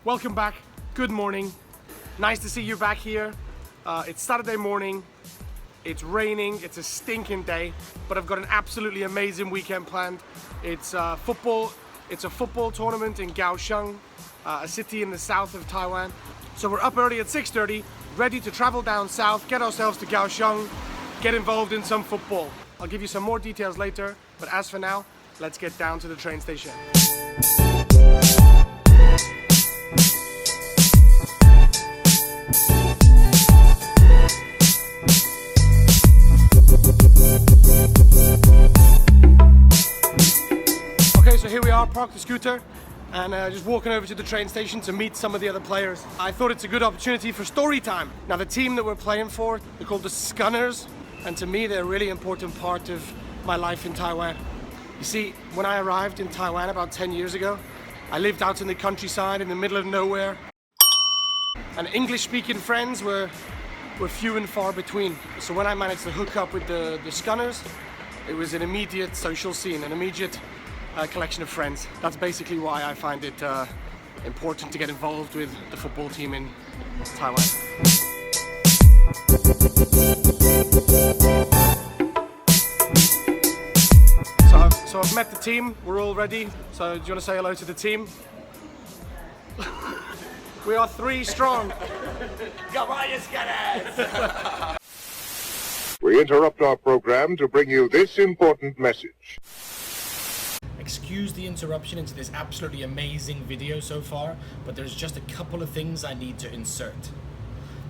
Welcome back, good morning, nice to see you back here. It's Saturday morning, it's raining, it's a stinking day, but I've got an absolutely amazing weekend planned. It's a football tournament in Kaohsiung, a city in the south of Taiwan. So we're up early at 6:30, ready to travel down south, get ourselves to Kaohsiung, get involved in some football. I'll give you some more details later, but as for now, let's get down to the train station. So here we are, parked the scooter and just walking over to the train station to meet some of the other players. I thought it's a good opportunity for story time. Now the team that we're playing for, they're called the Scunners, and to me they're a really important part of my life in Taiwan. You see, when I arrived in Taiwan about 10 years ago, I lived out in the countryside in the middle of nowhere, and English-speaking friends were few and far between. So when I managed to hook up with the Scunners, it was an immediate social scene, an immediate collection of friends. That's basically why I find it important to get involved with the football team in Taiwan. So I've met the team, we're all ready. So do you want to say hello to the team? We are 3 strong. Come on, you Scunners! We interrupt our program to bring you this important message. Excuse the interruption into this absolutely amazing video so far, but there's just a couple of things I need to insert.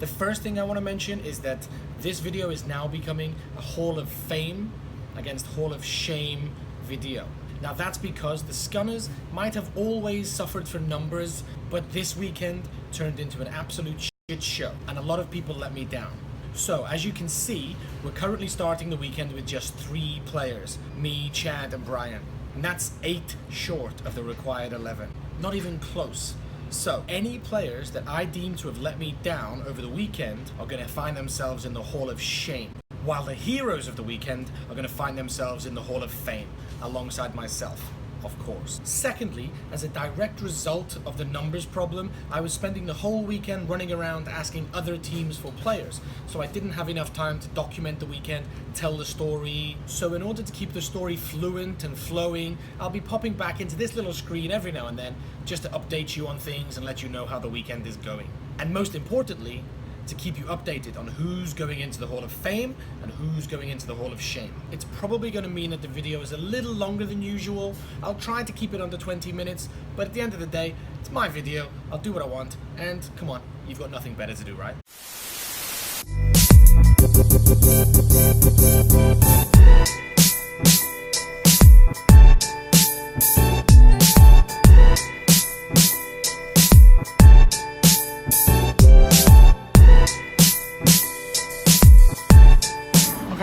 The first thing I want to mention is that this video is now becoming a Hall of Fame against Hall of Shame video. Now that's because the Scunners might have always suffered for numbers, but this weekend turned into an absolute shit show, and a lot of people let me down. So as you can see, we're currently starting the weekend with just 3 players, me, Chad and Brian. And that's 8 short of the required 11. Not even close. So any players that I deem to have let me down over the weekend are going to find themselves in the Hall of Shame, while the heroes of the weekend are going to find themselves in the Hall of Fame, alongside myself, of course. Secondly, as a direct result of the numbers problem, I was spending the whole weekend running around asking other teams for players, so I didn't have enough time to document the weekend, tell the story. So in order to keep the story fluent and flowing, I'll be popping back into this little screen every now and then just to update you on things and let you know how the weekend is going. And most importantly, to keep you updated on who's going into the Hall of Fame and who's going into the Hall of Shame. It's probably going to mean that the video is a little longer than usual. I'll try to keep it under 20 minutes, but at the end of the day, it's my video, I'll do what I want, and come on, you've got nothing better to do, right?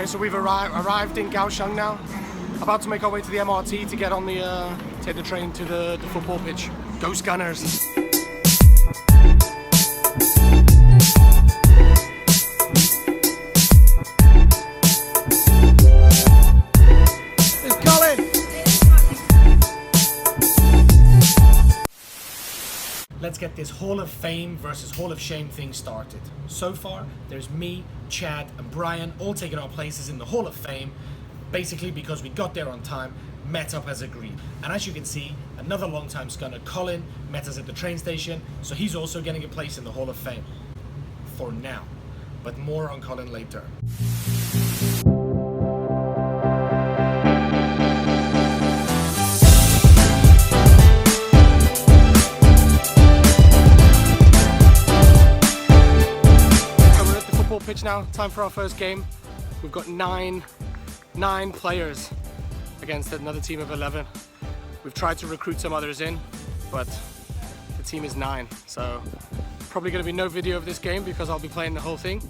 So we've arrived in Kaohsiung now, about to make our way to the MRT to get on the take the train to the football pitch. Go Scunners! There's Colin! Let's get this Hall of Fame versus Hall of Shame thing started. So far, there's me, Chad and Brian all taking our places in the Hall of Fame, basically because we got there on time, met up as agreed. And as you can see, another long-time Scunner, Colin, met us at the train station, so he's also getting a place in the Hall of Fame. For now. But more on Colin later. Pitch now, time for our first game. We've got nine players against another team of 11. We've tried to recruit some others in, but team is 9. So probably going to be no video of this game because I'll be playing the whole thing.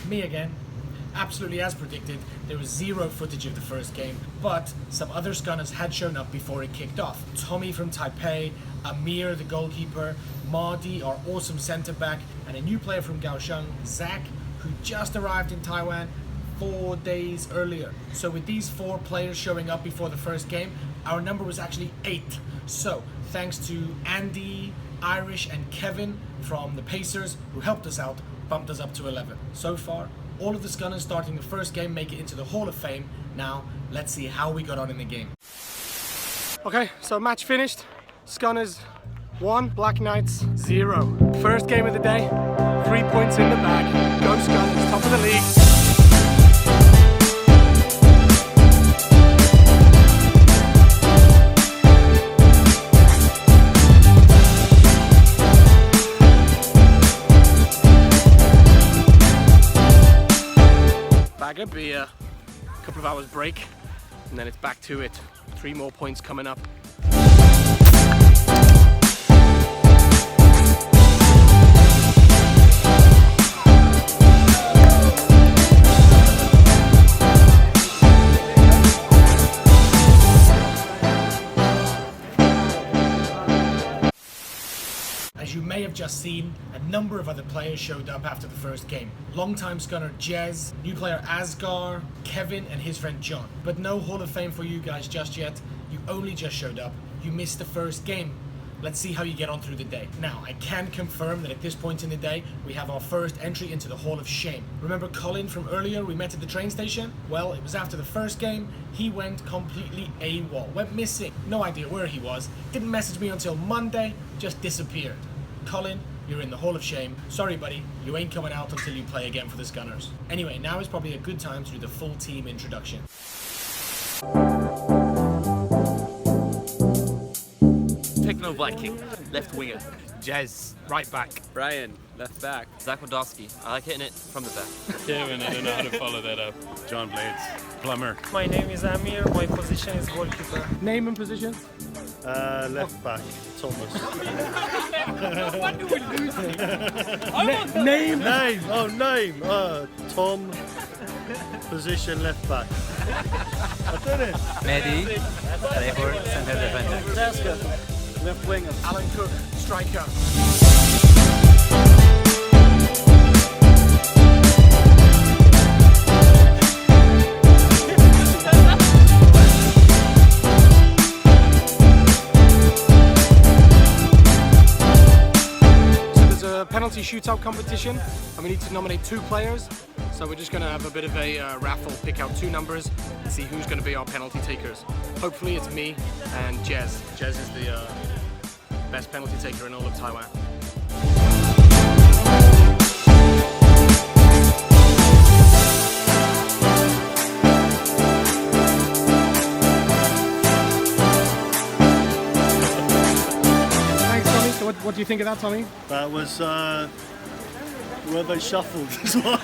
Me again. Absolutely as predicted, there was zero footage of the first game, but some other Scunners had shown up before it kicked off. Tommy from Taipei, Amir the goalkeeper, Mahdi our awesome centre back, and a new player from Kaohsiung, Zach, who just arrived in Taiwan 4 days earlier. So with these 4 players showing up before the first game, our number was actually 8. So thanks to Andy, Irish and Kevin from the Pacers who helped us out, bumped us up to 11. So far, all of the Scunners starting the first game make it into the Hall of Fame. Now, let's see how we got on in the game. Okay, so match finished. Scunners 1, Black Knights 0. First game of the day, 3 points in the bag. Go Scunners, top of the league. Bag of beer, a couple of hours break, and then it's back to it. 3 more points coming up. As you may have just seen, a number of other players showed up after the first game. Longtime Scunner Jez, new player Asgar, Kevin and his friend John. But no Hall of Fame for you guys just yet. You only just showed up. You missed the first game. Let's see how you get on through the day. Now, I can confirm that at this point in the day, we have our first entry into the Hall of Shame. Remember Colin from earlier we met at the train station? Well, it was after the first game, he went completely AWOL, went missing. No idea where he was, didn't message me until Monday, just disappeared. Colin, you're in the Hall of Shame. Sorry buddy, you ain't coming out until you play again for the Scunners. Anyway, now is probably a good time to do the full team introduction. Techno Viking, left winger. Jez, right back. Brian, left back. Zach Wodowski, I like hitting it from the back. Kevin, I don't know how to follow that up. John Blades, plumber. My name is Amir, my position is goalkeeper. Name and position? Left back, Thomas. Name? Name. Tom. Position left back. I did it. Mehdi, record center defender. Tasker, left winger. Alan Cook, striker. Penalty shootout competition, and we need to nominate 2 players. So we're just going to have a bit of a raffle, pick out 2 numbers and see who's going to be our penalty takers. Hopefully it's me and Jez. Jez is the best penalty taker in all of Taiwan. What do you think of that, Tommy? That was where they shuffled as well.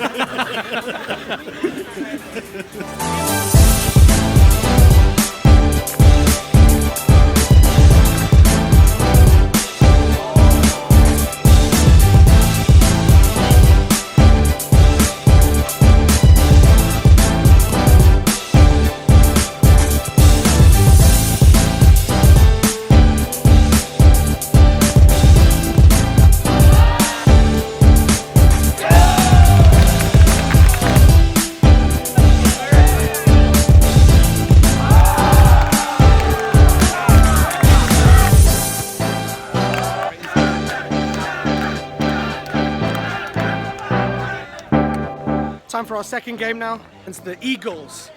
Time for our second game now. It's the Eagles.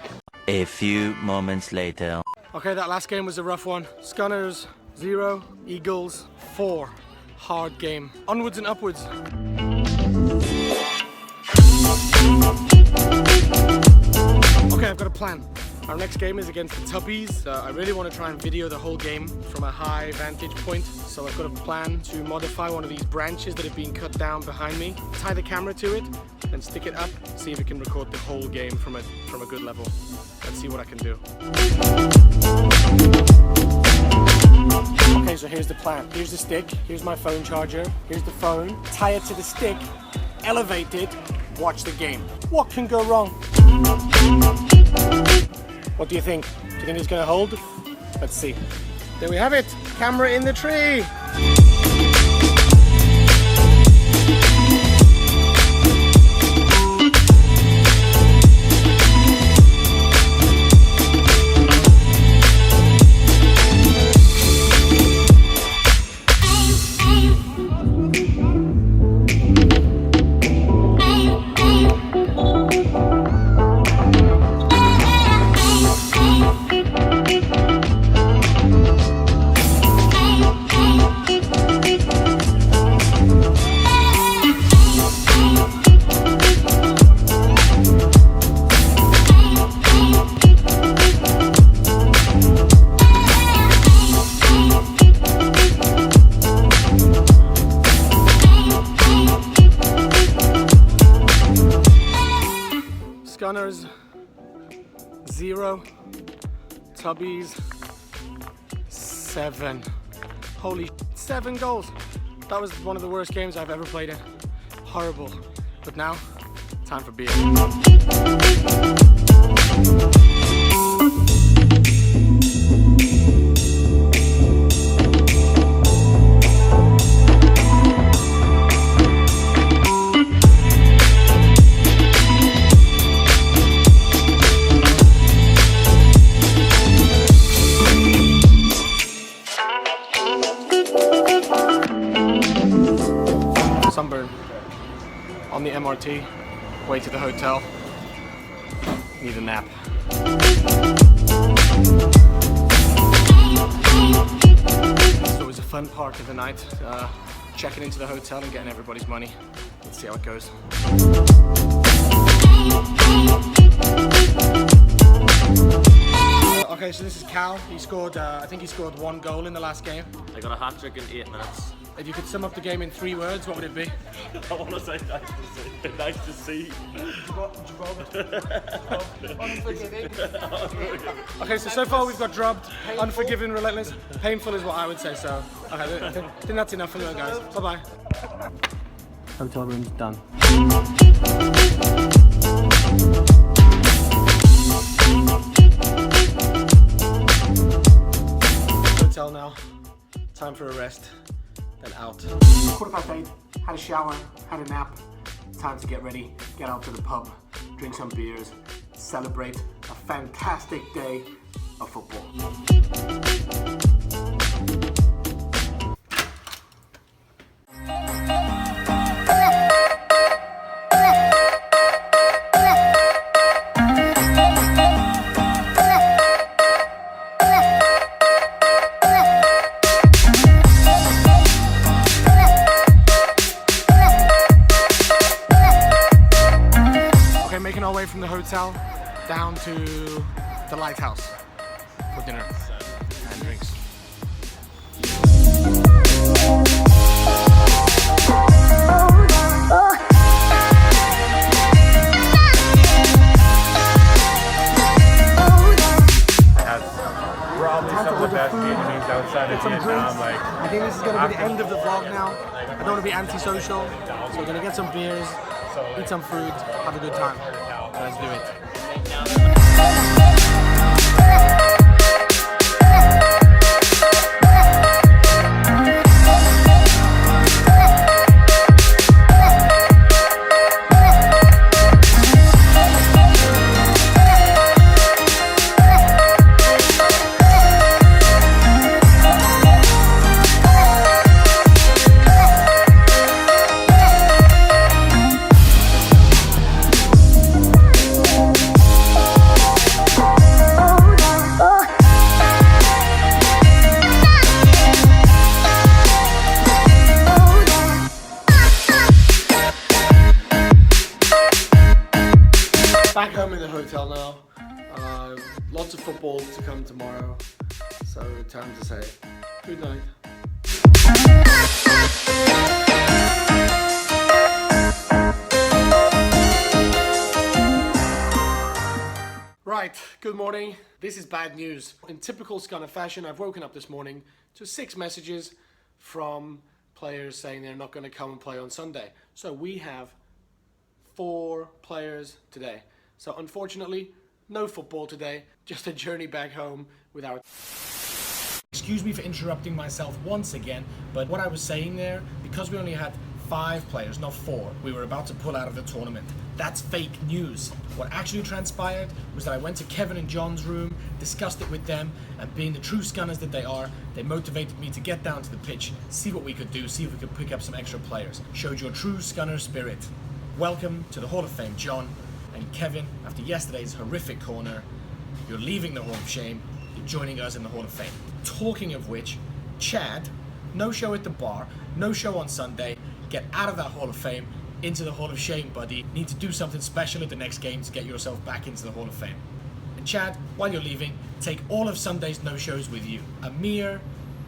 A few moments later. Okay, that last game was a rough one. Scunners 0, Eagles 4. Hard game. Onwards and upwards. Okay, I've got a plan. Our next game is against the Tubbies. I really want to try and video the whole game from a high vantage point. So I've got a plan to modify one of these branches that have been cut down behind me, tie the camera to it, and stick it up, see if it can record the whole game from a good level. Let's see what I can do. Okay, so here's the plan. Here's the stick, here's my phone charger, here's the phone. Tie it to the stick, elevate it, watch the game. What can go wrong? What do you think? Do you think it's gonna hold? Let's see. There we have it, camera in the tree. Scunners 0, Tubbies 7. Holy 7 goals. That was one of the worst games I've ever played in. Horrible. But now, time for beer. Sunburn on the MRT, way to the hotel, need a nap. It's always a fun part of the night, checking into the hotel and getting everybody's money. Let's see how it goes. Okay, so this is Cal. He scored, I think he scored 1 goal in the last game. I got a hat trick in 8 minutes. If you could sum up the game in 3 words, what would it be? I want to say nice to see. Okay, so far we've got drubbed, unforgiving, relentless, painful is what I would say, so okay, I think that's enough for you guys. Bye-bye. Hotel room's done. Hotel now, time for a rest, then out. 8:15, had a shower, had a nap, time to get ready, get out to the pub, drink some beers, celebrate a fantastic day of football. Making our way from the hotel down to the lighthouse for dinner and drinks. Probably some of the best Vietnamese outside of Vietnam. Like, I think this is going to be the end of the vlog now. I don't want to be antisocial, so we're going to get some beers, eat some fruit, have a good time. Let's do it. Back home in the hotel now. Lots of football to come tomorrow. So time to say good night. Right, good morning. This is bad news. In typical Scunner fashion, I've woken up this morning to 6 messages from players saying they're not going to come and play on Sunday. So we have 4 players today. So unfortunately, no football today, just a journey back home with our... Excuse me for interrupting myself once again, but what I was saying there, because we only had 5 players, not 4, we were about to pull out of the tournament. That's fake news. What actually transpired was that I went to Kevin and John's room, discussed it with them, and being the true Scunners that they are, they motivated me to get down to the pitch, see what we could do, see if we could pick up some extra players. Showed your true Scunner spirit. Welcome to the Hall of Fame, John and Kevin. After yesterday's horrific corner, you're leaving the Hall of Shame, you're joining us in the Hall of Fame. Talking of which, Chad, no show at the bar, no show on Sunday, get out of that Hall of Fame, into the Hall of Shame, buddy. Need to do something special at the next game to get yourself back into the Hall of Fame. And Chad, while you're leaving, take all of Sunday's no-shows with you. Amir,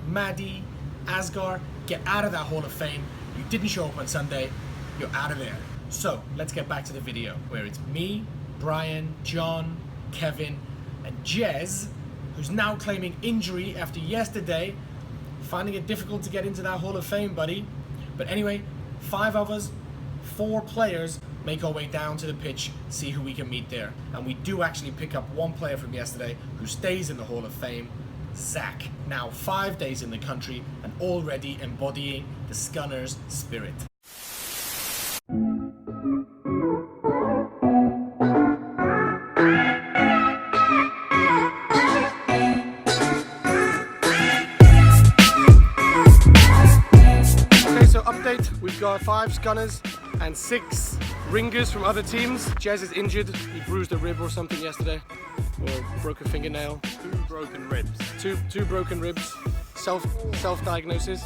Maddie, Asgar, get out of that Hall of Fame. You didn't show up on Sunday, you're out of there. So, let's get back to the video, where it's me, Brian, John, Kevin, and Jez, who's now claiming injury after yesterday, finding it difficult to get into that Hall of Fame, buddy. But anyway, 5 of us, 4 players, make our way down to the pitch, see who we can meet there. And we do actually pick up 1 player from yesterday who stays in the Hall of Fame, Zach. Now 5 days in the country and already embodying the Scunners spirit. We've got 5 Scunners and 6 ringers from other teams. Jez is injured. He bruised a rib or something yesterday, or broke a fingernail. 2 broken ribs. Two broken ribs. Self-diagnosis.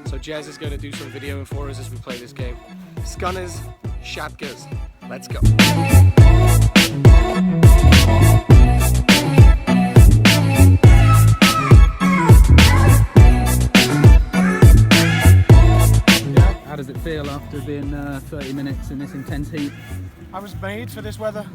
So Jez is going to do some videoing for us as we play this game. Scunners, Shatkas. Let's go. How does it feel after being 30 minutes in this intense heat? I was made for this weather.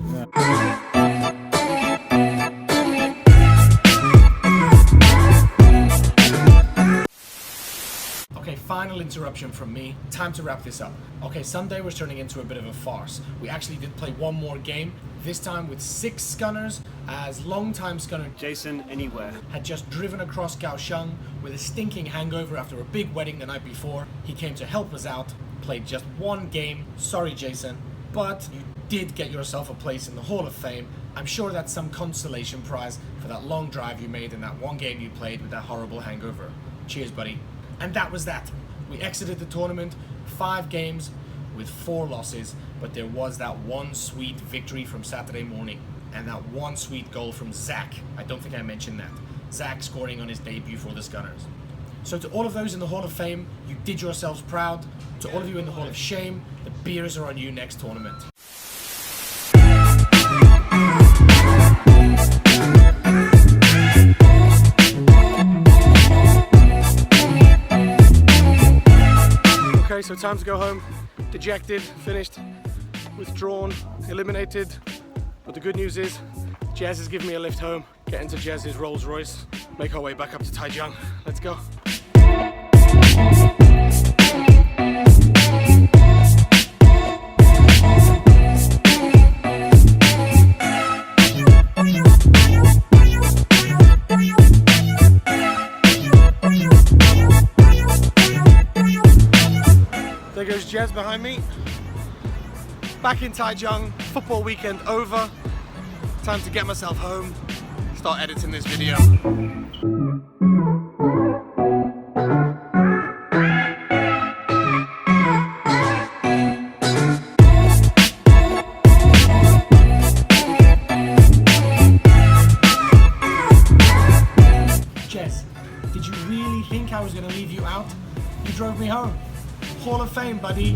Okay, final interruption from me. Time to wrap this up. Okay, Sunday was turning into a bit of a farce. We actually did play 1 more game, this time with 6 Scunners, as long-time Scunner Jason Anywhere. had just driven across Kaohsiung with a stinking hangover after a big wedding the night before. He came to help us out, played just 1 game. Sorry, Jason, but you did get yourself a place in the Hall of Fame. I'm sure that's some consolation prize for that long drive you made in that 1 game you played with that horrible hangover. Cheers, buddy. And that was that. We exited the tournament, 5 games with 4 losses, but there was that 1 sweet victory from Saturday morning, and that 1 sweet goal from Zach. I don't think I mentioned that. Zach scoring on his debut for the Scunners. So to all of those in the Hall of Fame, you did yourselves proud. To all of you in the Hall of Shame, the beers are on you next tournament. Okay, so time to go home. Dejected, finished, withdrawn, eliminated. But the good news is, Jez has given me a lift home. Get into Jez's Rolls Royce, make our way back up to Taiwan. Let's go. There goes Jez behind me. Back in Taichung, football weekend over. Time to get myself home, start editing this video. Jez, did you really think I was going to leave you out? You drove me home. Hall of Fame, buddy.